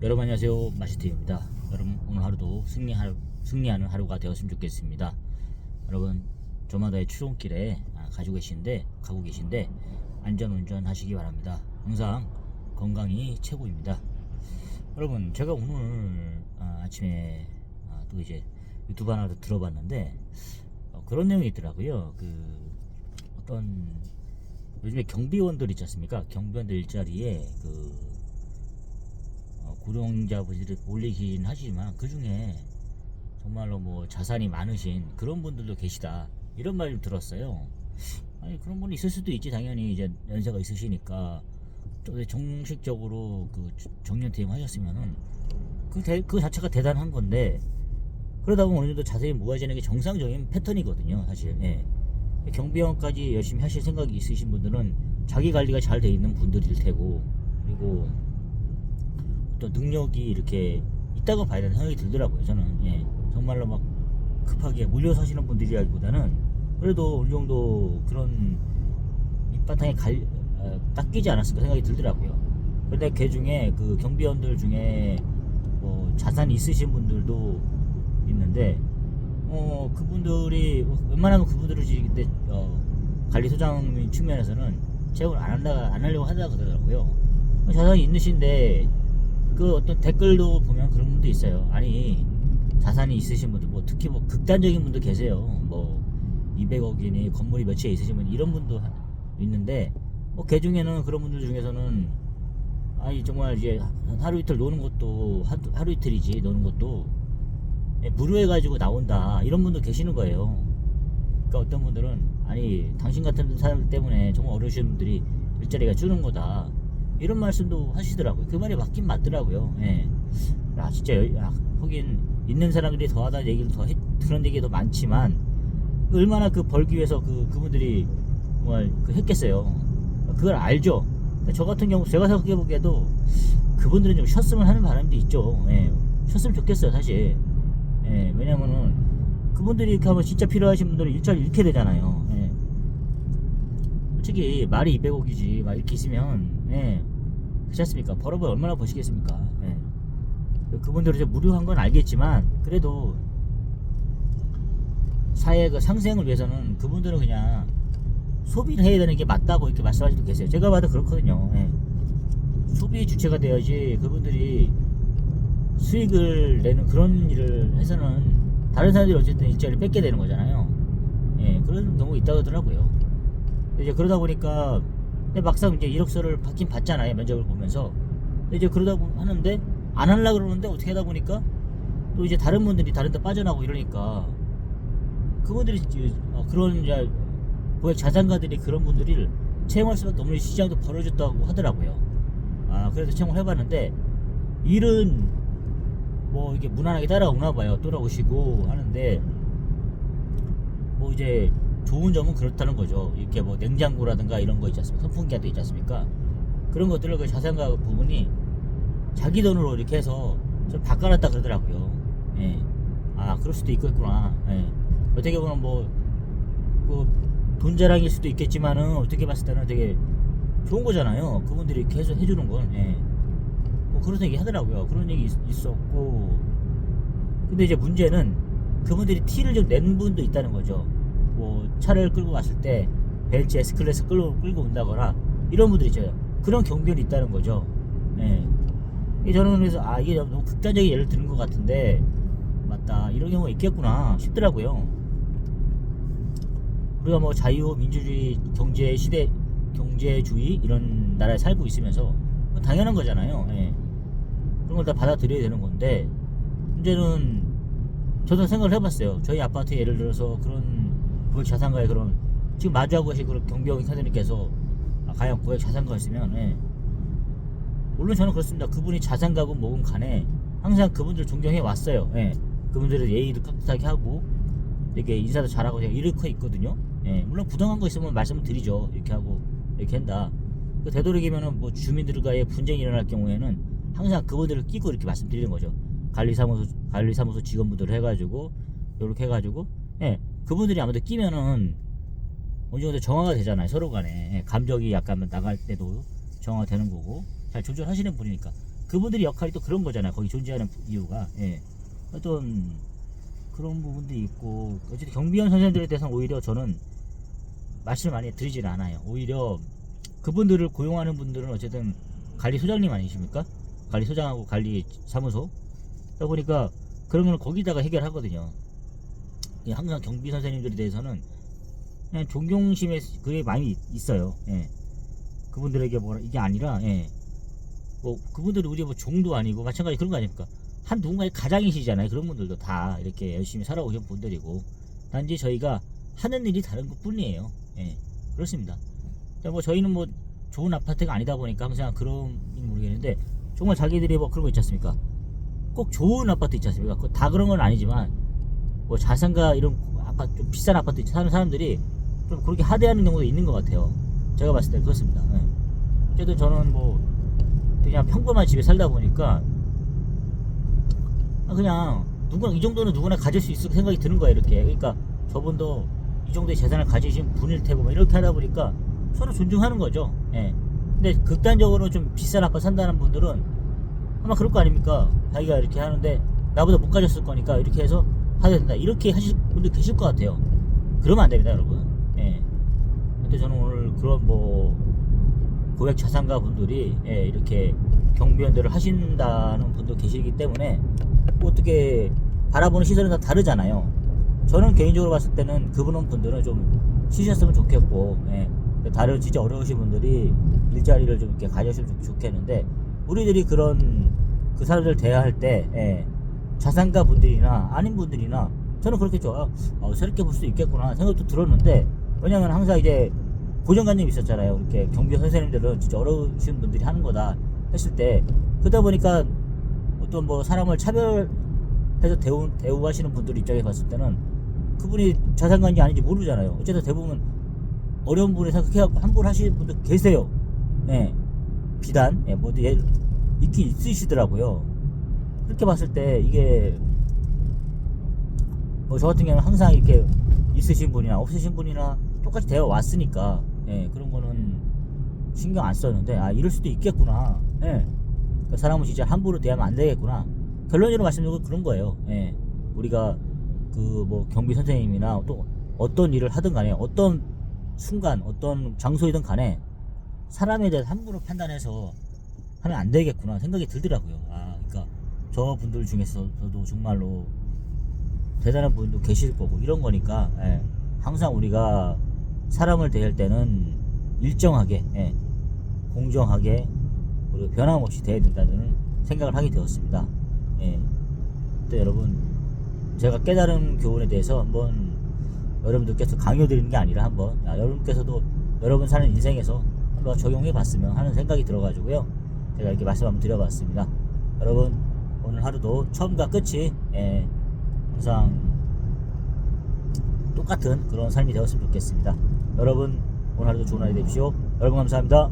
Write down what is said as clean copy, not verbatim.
여러분 안녕하세요, 마시티입니다. 여러분 오늘 하루도 승리하는 하루가 되었으면 좋겠습니다. 여러분 저마다의 출근길에 가고 계신데 안전운전 하시기 바랍니다. 항상 건강이 최고입니다. 여러분 제가 오늘 아침에 또 이제 유튜브 하나 들어봤는데 그런 내용이 있더라고요. 어떤 요즘에 경비원들 있지 않습니까? 경비원들 일자리에 고령자분들이 몰리긴 하시지만 그 중에 정말로 뭐 자산이 많으신 그런 분들도 계시다, 이런 말 좀 들었어요. 아니 그런 분이 있을 수도 있지. 당연히 이제 연세가 있으시니까 또 정식적으로 정년퇴임 하셨으면은 그 자체가 대단한 건데, 그러다 보면 어느 정도 자세히 모아지는 게 정상적인 패턴이거든요, 사실. 예. 경비원까지 열심히 하실 생각이 있으신 분들은 자기 관리가 잘 돼 있는 분들일 테고, 그리고 또 능력이 이렇게 있다고 봐야 되는 생각이 들더라고요, 저는. 예. 정말로 막 급하게 몰려 사시는 분들이라기보다는 그래도 어느 정도 그런 밑바탕에 닦이지 않았을까 생각이 들더라고요. 근데 그 중에 경비원들 중에 뭐 자산이 있으신 분들도 있는데, 그분들이 웬만하면 그분들을 근데 관리소장 측면에서는 제공을 안 하려고 한다고 하더라고요. 자산이 있으신데 어떤 댓글도 보면 그런 분도 있어요. 아니 자산이 있으신 분들, 뭐 특히 뭐 극단적인 분도 계세요. 뭐 200억이니 건물이 몇 채 있으신 분, 이런 분도 있는데 그 중에는 그런 분들 중에서는 아니 정말 이제 하루 이틀 노는 것도 하루 이틀이지, 노는 것도 무료해가지고 나온다, 이런 분도 계시는 거예요. 그러니까 어떤 분들은 아니 당신 같은 사람들 때문에 정말 어려우신 분들이 일자리가 주는 거다, 이런 말씀도 하시더라고요. 그 말이 맞긴 맞더라고요. 예. 진짜 거긴 있는 사람들이 더하다는 얘기를 그런 얘기가 더 많지만 얼마나 벌기 위해서 그분들이 정말 했겠어요. 그걸 알죠. 저 같은 경우 제가 생각해 보기에도 그분들은 좀 쉬었으면 하는 바람도 있죠. 예. 쉬었으면 좋겠어요, 사실. 예. 왜냐면은 그분들이 이렇게 하면 진짜 필요하신 분들은 일자리 잃게 되잖아요. 예. 솔직히 말이 200억이지 막 이렇게 있으면, 예, 그렇지 않습니까? 벌어보면 얼마나 버시겠습니까? 예. 그분들은 이제 무료한 건 알겠지만 그래도 사회 상생을 위해서는 그분들은 그냥 소비를 해야 되는 게 맞다고 이렇게 말씀하시는 분 계세요. 제가 봐도 그렇거든요. 예. 소비 주체가 되어야지 그분들이 수익을 내는 그런 일을 해서는 다른 사람들이 어쨌든 일자리를 뺏게 되는 거잖아요. 예, 그런 경우가 있다고 하더라고요. 이제 그러다 보니까 막상 이제 이력서를 받긴 받잖아요, 면접을 보면서. 이제 그러다 하는데 안 하려고 그러는데 어떻게 하다 보니까 또 이제 다른 분들이 다른 데 빠져나오고 이러니까 그분들이 그런 이제 고액 자산가들이 그런 분들을 채용할 수밖에 없는 시장도 벌어졌다고 하더라고요. 그래서 채용을 해봤는데 일은 뭐 이게 무난하게 따라오나 봐요. 돌아오시고 하는데 뭐 이제 좋은 점은 그렇다는 거죠. 이렇게 뭐 냉장고라든가 이런 거 있지 않습니까? 선풍기한테 있지 않습니까? 그런 것들을 자산가 부분이 자기 돈으로 이렇게 해서 좀 바꿔놨다 그러더라고요. 예. 그럴 수도 있겠구나. 예. 어떻게 보면 돈 자랑일 수도 있겠지만은 어떻게 봤을 때는 되게 좋은 거잖아요. 그분들이 이렇게 해서 해주는 건. 예. 뭐 그런 얘기 하더라고요. 그런 얘기 있었고. 근데 이제 문제는 그분들이 티를 좀 낸 분도 있다는 거죠. 뭐 차를 끌고 왔을 때 벤츠 S클래스 끌고 온다거나 이런 분들이 있죠. 그런 경비원이 있다는 거죠. 예. 저는 그래서 이게 너무 극단적인 예를 드는 것 같은데 맞다, 이런 경우가 있겠구나 싶더라고요. 우리가 뭐 자유민주주의 경제주의 이런 나라에 살고 있으면서 당연한 거잖아요. 예. 그런 걸 다 받아들여야 되는 건데, 문제는 저도 생각을 해봤어요. 저희 아파트 예를 들어서 그런 고액 자산가의 그런 지금 마주하고 계신 그런 경비원 선생님께서 과연 고액 자산가가 있으면, 예, 물론 저는 그렇습니다. 그분이 자산가고 뭐건 간에 항상 그분들 존경해 왔어요. 예. 그분들의 예의도 깍듯하게 하고 되게 인사도 잘하고 제가 이렇게 있거든요. 예. 물론 부당한 거 있으면 말씀을 드리죠. 이렇게 하고 이렇게 한다. 되도록이면은 뭐 주민들과의 분쟁이 일어날 경우에는 항상 그분들을 끼고 이렇게 말씀드리는 거죠. 관리사무소 직원분들을 해가지고 이렇게 해가지고, 예, 그분들이 아무래도 끼면은 어느 정도 정화가 되잖아요, 서로 간에. 예, 감정이 약간 나갈 때도 정화가 되는 거고 잘 조절하시는 분이니까 그분들이 역할이 또 그런 거잖아요. 거기 존재하는 이유가. 예. 어떤 그런 부분도 있고, 어쨌든 경비원 선생님들에 대해서는 오히려 저는 말씀을 많이 드리질 않아요. 오히려 그분들을 고용하는 분들은 어쨌든 관리소장님 아니십니까? 관리소장하고 관리사무소. 그러다 보니까 그런 걸 거기다가 해결하거든요. 예, 항상 경비 선생님들에 대해서는 그냥 존경심의 그게 많이 있어요. 예. 그분들에게 뭐 이게 아니라, 예. 뭐 그분들이 우리 뭐 종도 아니고 마찬가지 그런 거 아닙니까? 한 누군가의 가장이시잖아요. 그런 분들도 다 이렇게 열심히 살아오신 분들이고, 단지 저희가 하는 일이 다른 것 뿐이에요. 예. 그렇습니다. 뭐 저희는 뭐 좋은 아파트가 아니다 보니까 항상 그런 모르겠는데, 정말 자기들이 뭐 그런 거 있지 않습니까? 꼭 좋은 아파트 있지 않습니까? 다 그런 건 아니지만 뭐 자산가 이런 아파트, 좀 비싼 아파트 사는 사람들이 좀 그렇게 하대하는 경우도 있는 것 같아요. 제가 봤을 때 그렇습니다. 예. 어쨌든 저는 뭐 그냥 평범한 집에 살다 보니까 그냥 누구나 이 정도는 누구나 가질 수 있을 생각이 드는 거예요. 이렇게. 그러니까 저분도 이 정도의 재산을 가지신 분일 테고 뭐 이렇게 하다 보니까 서로 존중하는 거죠. 예. 근데 극단적으로 좀 비싼 아파트 산다는 분들은 아마 그럴 거 아닙니까? 자기가 이렇게 하는데 나보다 못 가졌을 거니까 이렇게 해서 하셔야 된다, 이렇게 하실 분들 계실 것 같아요. 그러면 안 됩니다, 여러분. 예. 근데 저는 오늘 그런 뭐 고액 자산가 분들이, 예, 이렇게 경비원들을 하신다는 분도 계시기 때문에 뭐 어떻게 바라보는 시선은 다 다르잖아요. 저는 개인적으로 봤을 때는 그분 분들은 좀 쉬셨으면 좋겠고, 예, 다른 진짜 어려우신 분들이 일자리를 좀 이렇게 가졌으면 좋겠는데, 우리들이 그런 그 사람들 대화할 때, 예, 자산가 분들이나 아닌 분들이나 저는 그렇게 새롭게 볼 수 있겠구나 생각도 들었는데, 왜냐면 항상 이제 고정관념이 있었잖아요. 이렇게 경비 선생님들은 진짜 어려우신 분들이 하는 거다 했을 때, 그러다 보니까 어떤 뭐 사람을 차별해서 대우하시는 분들 입장에 봤을 때는 그분이 자산가인지 아닌지 모르잖아요. 어쨌든 대부분 어려운 분을 생각해갖고 함부로 하시는 분들 계세요. 예. 비단, 예, 뭐 있긴 있으시더라고요. 그렇게 봤을 때 이게 뭐 저 같은 경우는 항상 이렇게 있으신 분이나 없으신 분이나 똑같이 되어 왔으니까, 예, 그런 거는 신경 안 썼는데, 아, 이럴 수도 있겠구나. 예. 그 사람은 진짜 함부로 대하면 안 되겠구나. 결론적으로 말씀드리고 그런 거예요. 예. 우리가 그 뭐 경비 선생님이나 또 어떤 일을 하든 간에, 어떤 순간 어떤 장소이든 간에 사람에 대해서 함부로 판단해서 하면 안 되겠구나 생각이 들더라고요. 아, 그러니까 저 분들 중에서도 정말로 대단한 분도 계실 거고 이런 거니까, 예, 항상 우리가 사람을 대할 때는 일정하게, 예, 공정하게, 그리고 변함없이 대해야 된다는 생각을 하게 되었습니다. 예. 또 여러분, 제가 깨달은 교훈에 대해서 한번 여러분들께서 강요드리는 게 아니라 한번, 여러분께서도 여러분 사는 인생에서 한번 적용해 봤으면 하는 생각이 들어가지고요, 제가 이렇게 말씀 한번 드려봤습니다. 여러분, 오늘 하루도 처음과 끝이, 예, 항상 똑같은 그런 삶이 되었으면 좋겠습니다. 여러분, 오늘 하루도 좋은 하루 되십시오. 여러분 감사합니다.